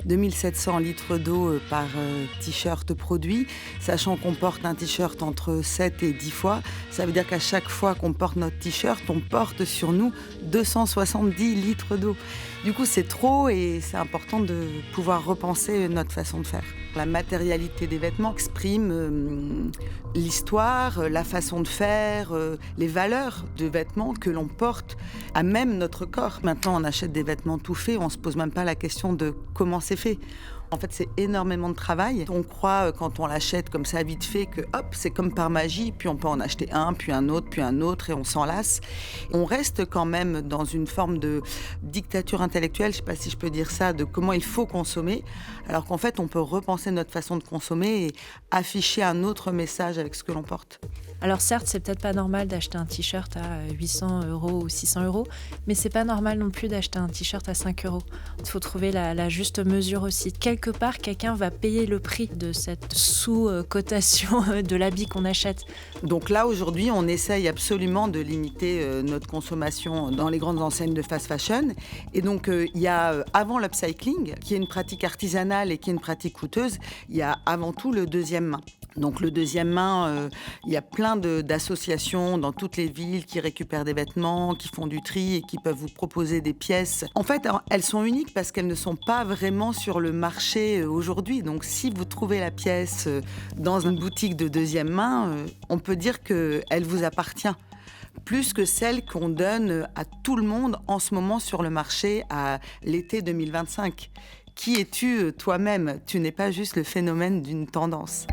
2700 litres d'eau par t-shirt produit, sachant qu'on porte un t-shirt entre 7 et 10 fois. Ça veut dire qu'à chaque fois qu'on porte notre t-shirt, on porte sur nous 270 litres d'eau. Du coup, c'est trop et c'est important de pouvoir repenser notre façon de faire. La matérialité des vêtements exprime l'histoire, la façon de faire, les valeurs de vêtements que l'on porte à même notre corps. Maintenant, on achète des vêtements tout faits, on ne se pose même pas la question de comment c'est fait. En fait, c'est énormément de travail. On croit, quand on l'achète comme ça, vite fait, que hop, c'est comme par magie, puis on peut en acheter un, puis un autre, et on s'en lasse. On reste quand même dans une forme de dictature intellectuelle, je ne sais pas si je peux dire ça, de comment il faut consommer, alors qu'en fait, on peut repenser notre façon de consommer et afficher un autre message avec ce que l'on porte. Alors certes, c'est peut-être pas normal d'acheter un t-shirt à 800 euros ou 600 euros, mais c'est pas normal non plus d'acheter un t-shirt à 5 euros. Il faut trouver la juste mesure aussi. Quelque part, quelqu'un va payer le prix de cette sous-cotation de l'habit qu'on achète. Donc là, aujourd'hui, on essaye absolument de limiter notre consommation dans les grandes enseignes de fast fashion. Et donc, il y a avant l'upcycling, qui est une pratique artisanale et qui est une pratique coûteuse, il y a avant tout le deuxième main. Donc le deuxième main, il y a plein d'associations dans toutes les villes qui récupèrent des vêtements, qui font du tri et qui peuvent vous proposer des pièces. En fait, elles sont uniques parce qu'elles ne sont pas vraiment sur le marché aujourd'hui. Donc si vous trouvez la pièce dans une boutique de deuxième main, on peut dire qu'elle vous appartient. Plus que celle qu'on donne à tout le monde en ce moment sur le marché à l'été 2025. Qui es-tu toi-même ? Tu n'es pas juste le phénomène d'une tendance.